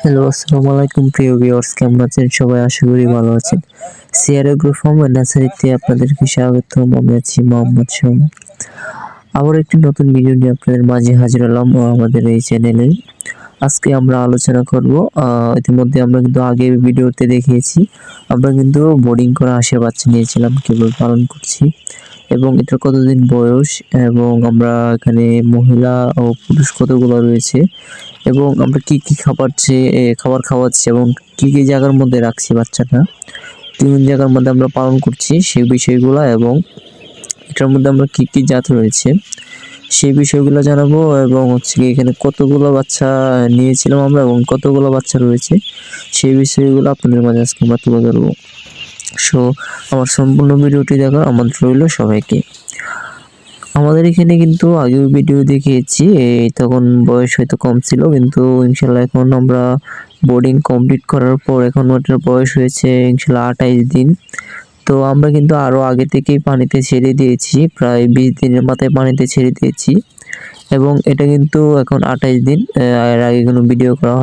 Hello, আসসালামু আলাইকুম প্রিয় ভিউয়ার্স, কেমন আছেন সবাই? আশা করি ভালো আছেন। সিআরএ গ্রুপ ফার্ম এন্ড নার্সারিতে আপনাদেরকে স্বাগতম। আমি আছি মোহাম্মদ শামীম। আবার একটি নতুন ভিডিও নিয়ে আপনাদের মাঝে হাজির হলাম আমাদের এই চ্যানেলে। আজকে আমরা আলোচনা করব, ইতিমধ্যে আমরা কিন্তু আগের ভিডিওতে দেখিয়েছি, আমরা কিন্তু বোর্ডিং করা হাঁসের বাচ্চা নিয়েছিলাম, কিভাবে পালন করছি এবং এটার কতদিন বয়স, এবং আমরা এখানে মহিলা ও পুরুষ কতগুলো রয়েছে, এবং আমরা কি কি খাবার খাওয়াচ্ছি এবং কি কি জায়গার মধ্যে রাখছি বাচ্চাটা, কোন জায়গার মধ্যে আমরা পালন করছি সেই বিষয়গুলো, এবং এটার মধ্যে আমরা কি কি জাত রয়েছে সেই বিষয়গুলো জানাবো, এবং হচ্ছে কি এখানে কতগুলো বাচ্চা নিয়েছিলাম আমরা এবং কতগুলো বাচ্চা রয়েছে সেই বিষয়গুলো আপনাদের মাঝে আজকে আমরা তুলে ধরবো। সো আমার সম্পূর্ণ ভিডিওটি দেখার আমন্ত্রণ রইল সবাইকে। আমাদের এখানে কিন্তু আগেও ভিডিও দেখিয়েছি, তখন বয়স হয়তো কম ছিল, কিন্তু ইনশাল্লাহ এখন আমরা বোর্ডিং কমপ্লিট করার পর এখন ওটার বয়স হয়েছে ইনশাল্লাহ 28 দিন। তো আমরা কিন্তু আরও আগে থেকেই পানিতে ছেড়ে দিয়েছি, প্রায় 20 দিনের মাথায় পানিতে ছেড়ে দিয়েছি, এবং এটা কিন্তু এখন 28 দিন। এর আগে কোনো ভিডিও করা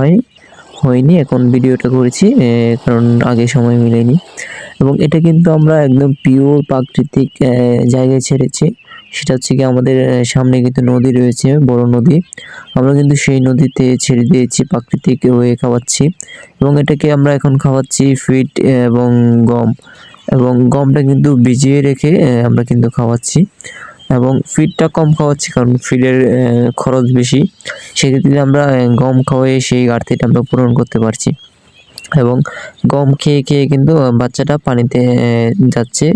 হয়নি, এখন ভিডিওটা করেছি কারণ আগে সময় মিলেনি। এবং এটা কিন্তু আমরা একদম পিওর প্রাকৃতিক জায়গায় ছেড়েছি, সেটা হচ্ছে কি আমাদের সামনে কিন্তু নদী রয়েছে, বড় নদী। আমরা কিন্তু সেই নদীতে ছেড়ে দিয়েছি, প্রাকৃতিক ওয়ে খাওয়াচ্ছি, এবং এটাকে আমরা এখন খাওয়াচ্ছি ফিড এবং গম, এবং গমটা কিন্তু ভিজিয়ে রেখে আমরা কিন্তু খাওয়াচ্ছি, এবং ফিডটা কম খাওয়াচ্ছি কারণ ফিডের খরচ বেশি। সেক্ষেত্রে আমরা গম খাওয়াই সেই ঘাটতিটা আমরা পূরণ করতে পারছি, এবং গম খেয়ে খেয়ে কিন্তু বাচ্চাটা পানিতে যাচ্ছে,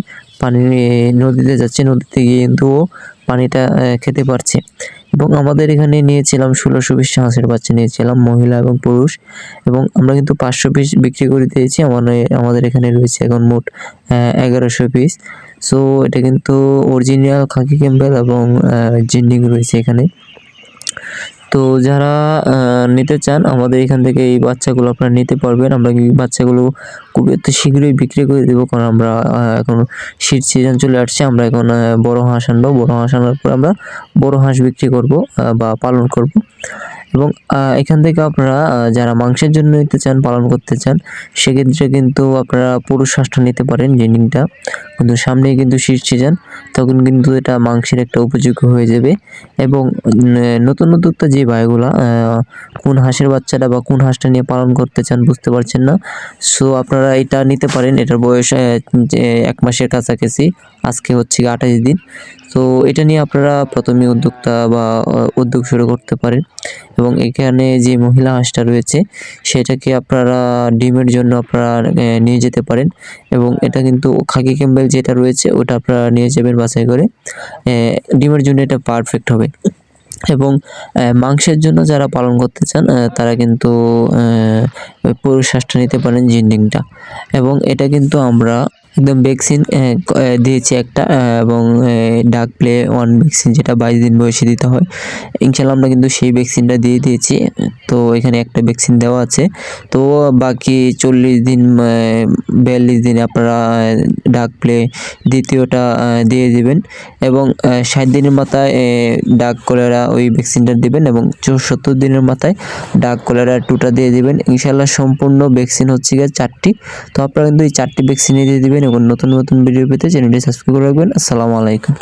নদীতে যাচ্ছে, নদীতে গিয়ে কিন্তু ও পানিটা খেতে পারছে। এবং আমাদের এখানে নিয়েছিলাম 1600 পিস হাঁসের বাচ্চা নিয়েছিলাম, মহিলা এবং পুরুষ, এবং আমরা কিন্তু 500 পিস বিক্রি করে দিয়েছি। আমাদের এখানে রয়েছে এখন মোট 1100 পিস। সো এটা কিন্তু অরিজিনাল খাকি ক্যাম্বেল এবং জিন্ডিং রয়েছে এখানে। তো যারা নিতে চান আমাদের এখান থেকে এই বাচ্চাগুলো আপনারা নিতে পারবেন। আমরা এই বাচ্চাগুলো খুব শীঘ্রই বিক্রি করে দেবো, কারণ আমরা এখন শীত সিজন চলে আসছে। আমরা এখন বড় হাঁস আনবো, বড় হাঁস আনার পর আমরা বড় হাঁস বিক্রি করব বা পালন করব। এবং এখান থেকে আপনারা যারা মাংসের জন্য নিতে চান, পালন করতে চান, সেক্ষেত্রে কিন্তু আপনারা পুরুষ হাঁসটা নিতে পারেন, জেনিংটা। কিন্তু সামনেই কিন্তু শীত সিজন, তখন কিন্তু এটা মাংসের একটা উপযোগী হয়ে যাবে। এবং নতুন উদ্যোক্তা যে ভাইগুলা কোন হাঁসের বাচ্চাটা বা কোন হাঁসটা নিয়ে পালন করতে চান বুঝতে পারছেন না, সো আপনারা এটা নিতে পারেন। এটার বয়স 1 মাসের কাছাকাছি, আজকে হচ্ছে 28 দিন। তো এটা নিয়ে আপনারা প্রথমে উদ্যোক্তা বা উদ্যোগ শুরু করতে পারেন। এবং এখানে যে মহিলা হাঁসটা রয়েছে সেটাকে আপনারা ডিমের জন্য আপনারা নিয়ে যেতে পারেন, এবং এটা কিন্তু খাকি ক্যাম্বেল যেটা রয়েছে ওটা আপনারা নিয়ে যাবেন বাছাই করে, ডিমের জন্য এটা পারফেক্ট হবে। এবং মাংসের জন্য যারা পালন করতে চান তারা কিন্তু পুরুষ হাঁসটা নিতে পারেন, জিন্ডিংটা। এবং এটা কিন্তু আমরা একদম ভ্যাকসিন দিয়েছি একটা, এবং ডাক প্লে 1 ভ্যাকসিন, যেটা 22 দিন বয়সে দিতে হয়। ইনশাল্লাহ আমরা কিন্তু সেই ভ্যাকসিনটা দিয়ে দিয়েছি। তো এখানে একটা ভ্যাকসিন দেওয়া আছে, তো বাকি 40 দিন 42 দিনে আপনারা ডাক প্লে দ্বিতীয়টা দিয়ে দিবেন, এবং 60 দিনের মাথায় ডাক কলেরা ওই ভ্যাকসিনটা দিবেন, এবং 70 দিনের মাথায় ডাক কলেরা 2টা দিয়ে দিবেন। ইনশাল্লাহ সম্পূর্ণ ভ্যাকসিন হচ্ছে গিয়ে 4টি। তো আপনারা কিন্তু এই 4টি ভ্যাকসিনে দিয়ে দিবেন, এবং নতুন নতুন ভিডিও পেতে চ্যানেলটি সাবস্ক্রাইব করে রাখবেন। আসসালামু আলাইকুম।